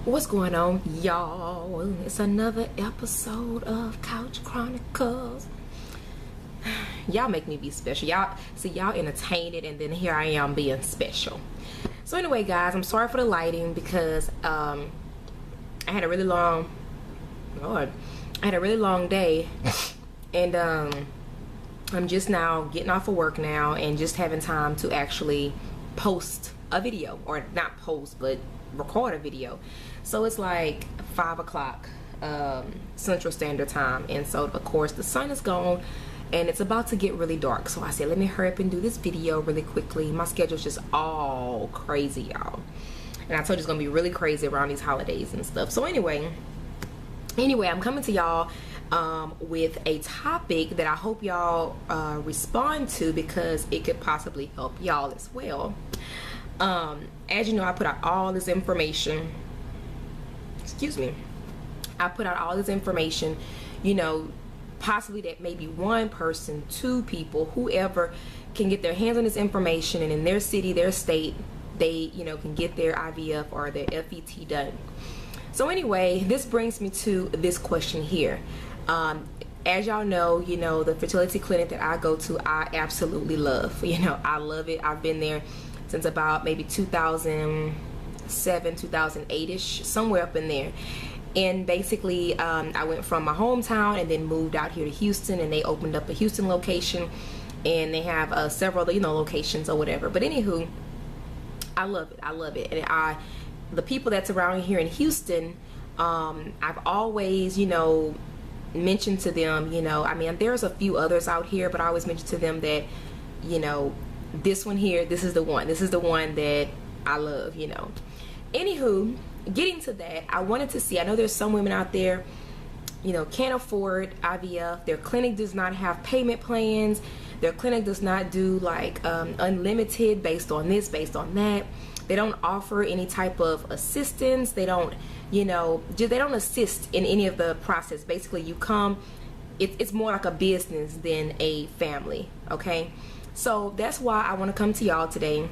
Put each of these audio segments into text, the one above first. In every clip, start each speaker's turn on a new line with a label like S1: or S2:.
S1: What's going on, y'all? It's another episode of Couch Chronicles. Y'all make me be special. Y'all entertain it, and then here I am being special. So anyway, guys, I'm sorry for the lighting because I had a really long day, and I'm just now getting off of work now and just having time to actually post a video, or not post, but record a video. So it's like 5 o'clock Central Standard Time, and so of course the sun is gone and it's about to get really dark. So I said, let me hurry up and do this video really quickly. My schedule's just all crazy, y'all, and I told you it's gonna be really crazy around these holidays and stuff. So anyway, I'm coming to y'all with a topic that I hope y'all respond to, because it could possibly help y'all as well. As you know, I put out all this information, I put out all this information, you know, possibly that maybe one person, two people, whoever can get their hands on this information, and in their city, their state, they, you know, can get their IVF or their FET done. So anyway, this brings me to this question here. As y'all know, you know, the fertility clinic that I go to, I absolutely love. You know, I love it. I've been there since about maybe 2007, 2008-ish, somewhere up in there. And basically, I went from my hometown and then moved out here to Houston, and they opened up a Houston location, and they have several, you know, locations or whatever. But anywho, I love it. I love it. And the people that's around here in Houston, I've always, you know, mentioned to them, you know, I mean, there's a few others out here, but I always mention to them that, you know, this one here, this is the one that I love, you know. Anywho, getting to that, I wanted to see, I know there's some women out there, you know, can't afford IVF. Their clinic does not have payment plans. Their clinic does not do like unlimited based on this, based on that. They don't offer any type of assistance. They don't, you know, they don't assist in any of the process. Basically, you come, it's more like a business than a family, okay? So that's why I want to come to y'all today.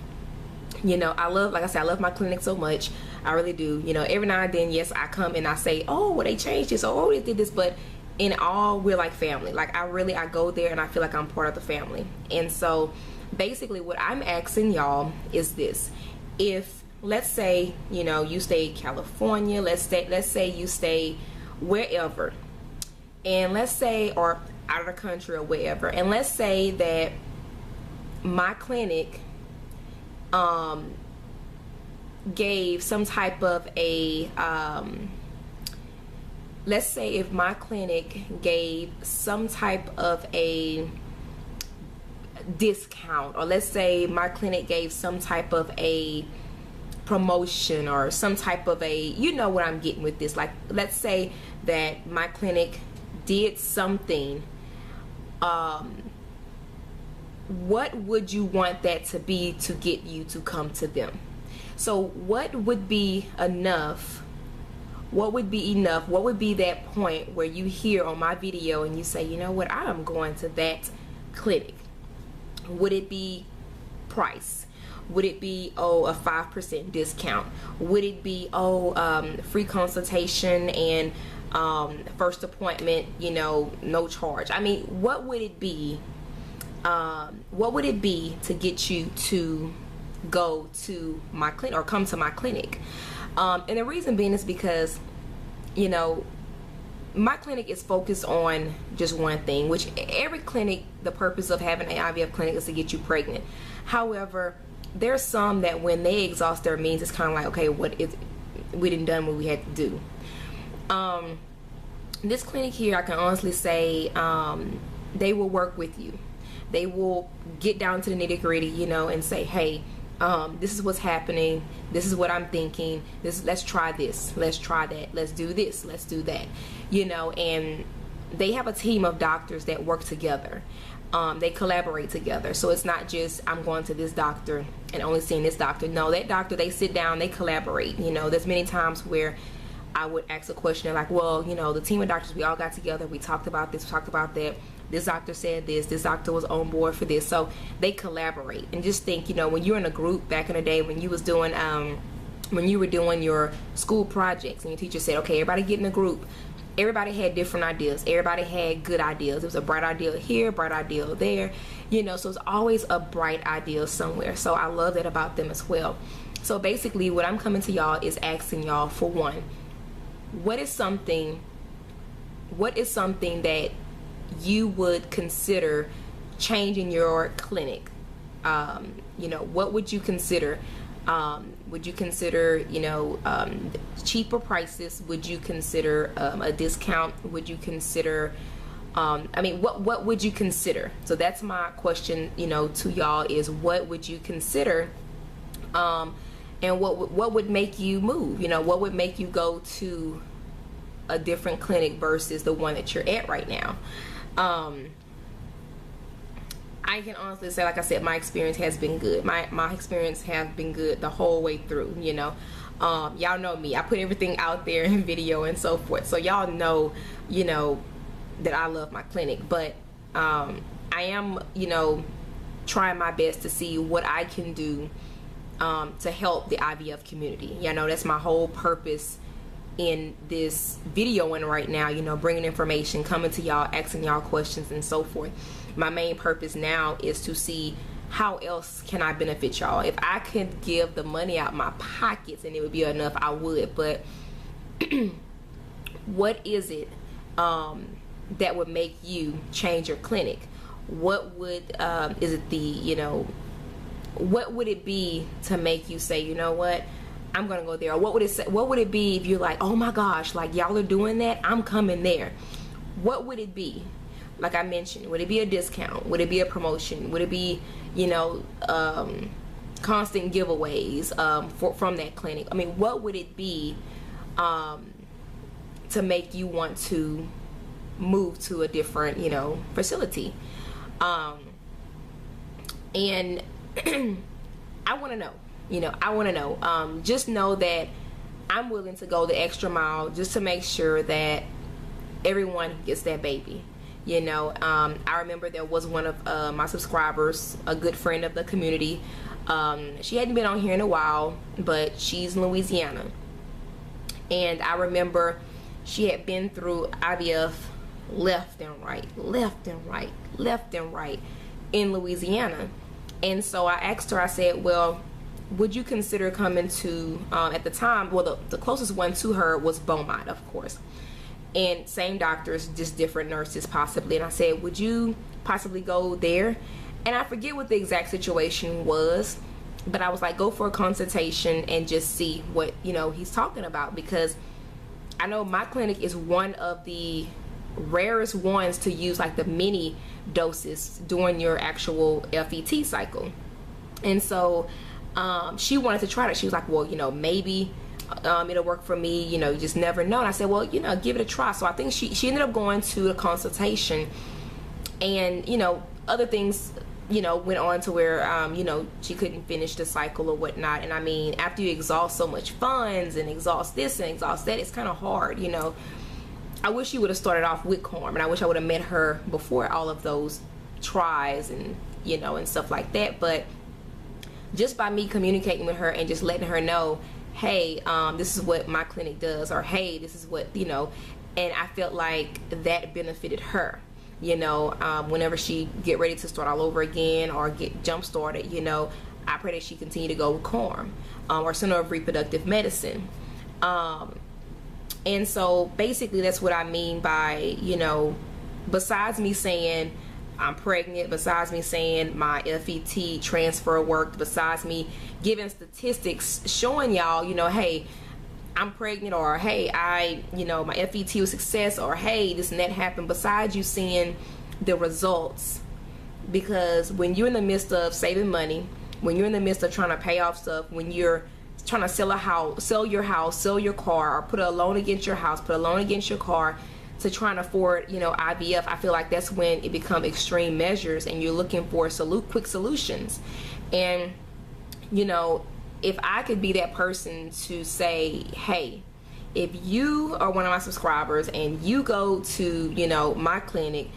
S1: You know, I love, like I said, I love my clinic so much. I really do. You know, every now and then, yes, I come and I say, oh, well, they changed this, or oh, they did this, but in all, we're like family. Like, I go there and I feel like I'm part of the family. And so basically what I'm asking y'all is this. If, let's say, you know, you stay in California, let's say you stay wherever, and let's say, or out of the country or wherever, and let's say that my clinic gave some type of a let's say if my clinic gave some type of a discount, or let's say my clinic gave some type of a promotion, or some type of a, you know what I'm getting with this, like let's say that my clinic did something, what would you want that to be to get you to come to them? So what would be enough? What would be enough? What would be that point where you hear on my video and you say, you know what, I am going to that clinic? Would it be price? Would it be, oh, a 5% discount? Would it be, oh, free consultation and first appointment, you know, no charge? I mean, what would it be? What would it be to get you to go to my clinic or come to my clinic? And the reason being is because, you know, my clinic is focused on just one thing, which every clinic, the purpose of having an IVF clinic is to get you pregnant. However, there's some that when they exhaust their means, it's kind of like, okay, we didn't done what we had to do. This clinic here, I can honestly say, they will work with you. They will get down to the nitty-gritty, you know, and say, hey, this is what's happening, this is what I'm thinking, let's try this, let's try that, let's do this, let's do that, you know. And they have a team of doctors that work together. They collaborate together. So it's not just I'm going to this doctor and only seeing this doctor. No, that doctor, they sit down, they collaborate. You know, there's many times where I would ask a question like, well, you know, the team of doctors, we all got together, we talked about this, we talked about that, this doctor said this doctor was on board for this. So they collaborate. And just think, you know, when you're in a group back in the day when you was doing when you were doing your school projects and your teacher said, okay, everybody get in a group. Everybody had different ideas. Everybody had good ideas. There was a bright idea here, bright idea there, you know, so it's always a bright idea somewhere. So I love that about them as well. So basically what I'm coming to y'all is asking y'all, for one, what is something that you would consider changing your clinic? You know, what would you consider? Would you consider, you know, cheaper prices? Would you consider a discount? Would you consider, I mean, what would you consider? So that's my question, you know, to y'all, is what would you consider? And what would make you move? You know, what would make you go to a different clinic versus the one that you're at right now? I can honestly say, like I said, my experience has been good. My experience has been good the whole way through, you know. Y'all know me. I put everything out there in video and so forth. So y'all know, you know, that I love my clinic. But I am, you know, trying my best to see what I can do to help the IVF community. You know, that's my whole purpose in this video and right now, you know, bringing information, coming to y'all, asking y'all questions and so forth. My main purpose now is to see how else can I benefit y'all. If I could give the money out my pockets and it would be enough, I would. But what is it that would make you change your clinic? What would is it the, you know, what would it be to make you say, you know what, I'm gonna go there? Or what would it say, what would it be if you're like, oh my gosh, like y'all are doing that, I'm coming there? What would it be? Like I mentioned, would it be a discount? Would it be a promotion? Would it be, you know, constant giveaways from that clinic? I mean, what would it be to make you want to move to a different, you know, facility? And I want to know, you know, I want to know. Just know that I'm willing to go the extra mile just to make sure that everyone gets that baby. You know, I remember there was one of my subscribers, a good friend of the community. She hadn't been on here in a while, but she's in Louisiana. And I remember she had been through IVF left and right, left and right, left and right in Louisiana. And so I asked her, I said, well, would you consider coming to, at the time, well, the closest one to her was Beaumont, of course. And same doctors, just different nurses possibly. And I said, would you possibly go there? And I forget what the exact situation was, but I was like, go for a consultation and just see what, you know, he's talking about. Because I know my clinic is one of the rarest ones to use like the mini doses during your actual FET cycle. And so she wanted to try it. She was like, well, you know, maybe it'll work for me, you know, you just never know. And I said, well, you know, give it a try. So I think she ended up going to a consultation, and, you know, other things, you know, went on to where, you know, she couldn't finish the cycle or whatnot. And I mean, after you exhaust so much funds and exhaust this and exhaust that, it's kind of hard, you know. I wish she would have started off with Corm, and I wish I would have met her before all of those tries and, you know, and stuff like that. But just by me communicating with her and just letting her know, hey, this is what my clinic does, or hey, this is what, you know, and I felt like that benefited her, you know. Whenever she get ready to start all over again or get jump started, you know, I pray that she continue to go with Corm, or Center of Reproductive Medicine. And so basically that's what I mean by, you know, besides me saying I'm pregnant, besides me saying my FET transfer worked, besides me giving statistics showing y'all, you know, hey, I'm pregnant, or hey, you know, my FET was success, or hey, this and that happened, besides you seeing the results. Because when you're in the midst of saving money, when you're in the midst of trying to pay off stuff, when you're trying to sell a house, sell your house, sell your car, or put a loan against your house, put a loan against your car, to try and afford, you know, IVF, I feel like that's when it becomes extreme measures and you're looking for quick solutions. And, you know, if I could be that person to say, hey, if you are one of my subscribers and you go to, you know, my clinic,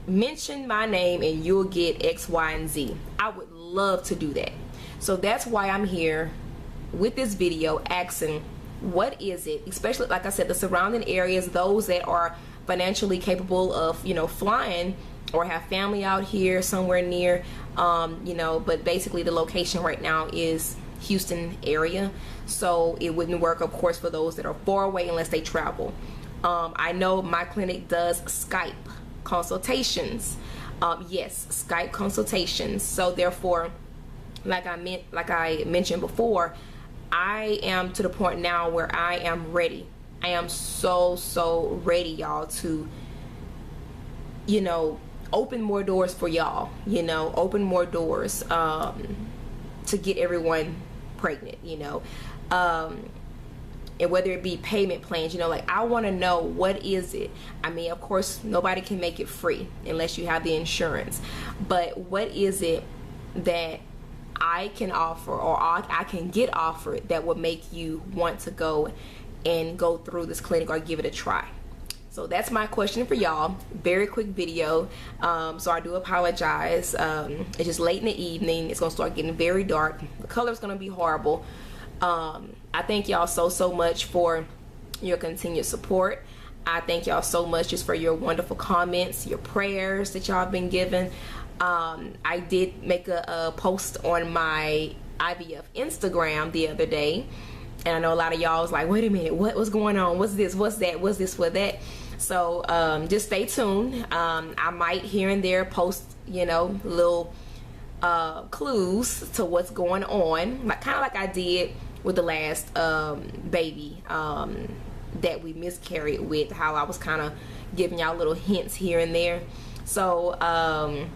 S1: mention my name and you'll get X, Y, and Z. I would love to do that. So that's why I'm here with this video asking, what is it, especially like I said, the surrounding areas, those that are financially capable of, you know, flying or have family out here somewhere near, you know, but basically the location right now is Houston area, so it wouldn't work, of course, for those that are far away unless they travel. I know my clinic does Skype consultations. Yes, Skype consultations. So therefore, like I mentioned before, I am to the point now where I am ready. I am so ready, y'all, to, you know, open more doors for y'all, you know, open more doors to get everyone pregnant, you know, and whether it be payment plans, you know, like I want to know, what is it? I mean, of course, nobody can make it free unless you have the insurance, but what is it that I can offer, or I can get offered, that would make you want to go through this clinic or give it a try? So that's my question for y'all. Very quick video, so I do apologize. It's just late in the evening. It's gonna start getting very dark. The color's gonna be horrible. I thank y'all so much for your continued support. I thank y'all so much just for your wonderful comments, your prayers that y'all have been given. I did make a post on my IVF Instagram the other day, and I know a lot of y'all was like, wait a minute, what's going on? What's this? What's that? What's this? What that? So just stay tuned. I might here and there post, you know, little clues to what's going on, like kind of like I did with the last baby that we miscarried with, how I was kind of giving y'all little hints here and there. So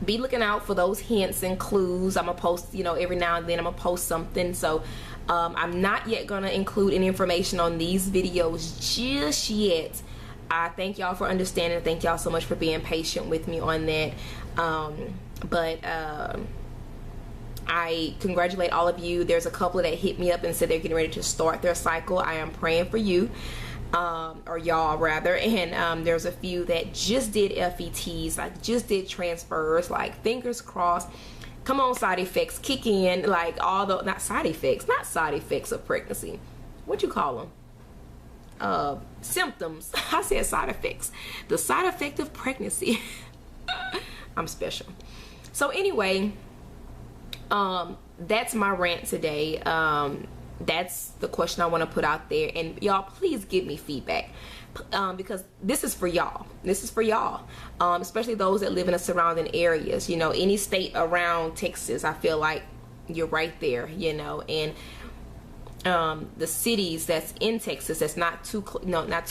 S1: be looking out for those hints and clues. I'm gonna post, you know, every now and then I'm gonna post something. So I'm not yet gonna include any information on these videos just yet. I thank y'all for understanding. Thank y'all so much for being patient with me on that. I congratulate all of you. There's a couple that hit me up and said they're getting ready to start their cycle. I am praying for you, or y'all rather. And there's a few that just did FETs, like just did transfers, like fingers crossed. Come on, side effects kick in, like all the not side effects of pregnancy. What you call them? Symptoms. I said side effects. The side effect of pregnancy. I'm special. So anyway, that's my rant today. That's the question I want to put out there, and y'all please give me feedback, because this is for y'all. This is for y'all, especially those that live in the surrounding areas. You know, any state around Texas, I feel like you're right there, you know, and the cities that's in Texas that's not too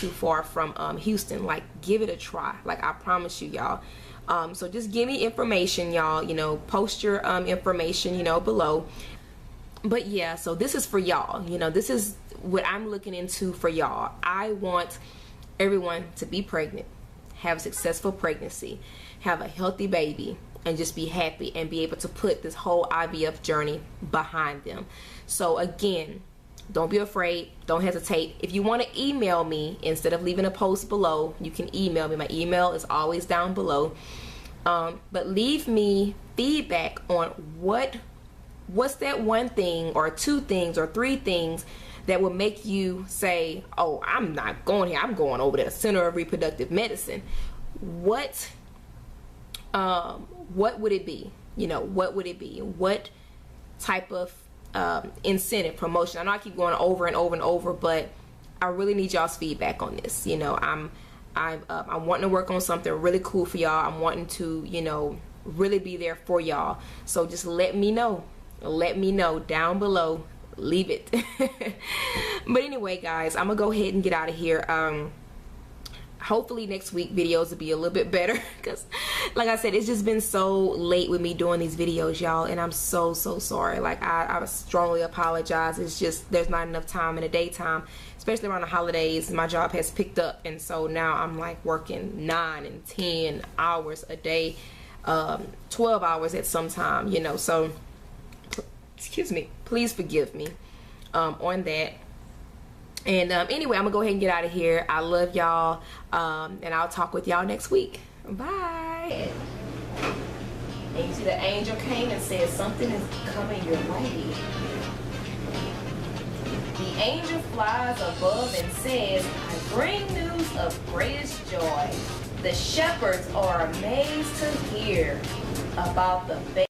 S1: far from Houston, like give it a try. Like I promise you, y'all. So just give me information, y'all, you know, post your information, you know, below. But yeah, so this is for y'all, you know, this is what I'm looking into for y'all. I want everyone to be pregnant, have a successful pregnancy, have a healthy baby, and just be happy and be able to put this whole IVF journey behind them. So again, don't be afraid, don't hesitate. If you want to email me, instead of leaving a post below, you can email me. My email is always down below. But leave me feedback on what's that one thing or two things or three things that will make you say, oh, I'm not going here, I'm going over to the Center of Reproductive Medicine. What would it be? You know, what would it be? What type of incentive, promotion? I know I keep going over and over and over, but I really need y'all's feedback on this. You know, I'm wanting to work on something really cool for y'all. I'm wanting to, you know, really be there for y'all. So just let me know. Let me know down below. Leave it. But anyway, guys, I'm gonna go ahead and get out of here. Hopefully next week videos will be a little bit better, because like I said, it's just been so late with me doing these videos, y'all, and I'm so sorry. Like I strongly apologize. It's just there's not enough time in the daytime, especially around the holidays. My job has picked up, and so now I'm like working 9 and 10 hours a day, 12 hours at some time, you know. So excuse me, please forgive me on that. And anyway, I'm gonna go ahead and get out of here. I love y'all, and I'll talk with y'all next week. Bye. And you see the angel came and said, something is coming your way. The angel flies above and says, I bring news of greatest joy. The shepherds are amazed to hear about the baby.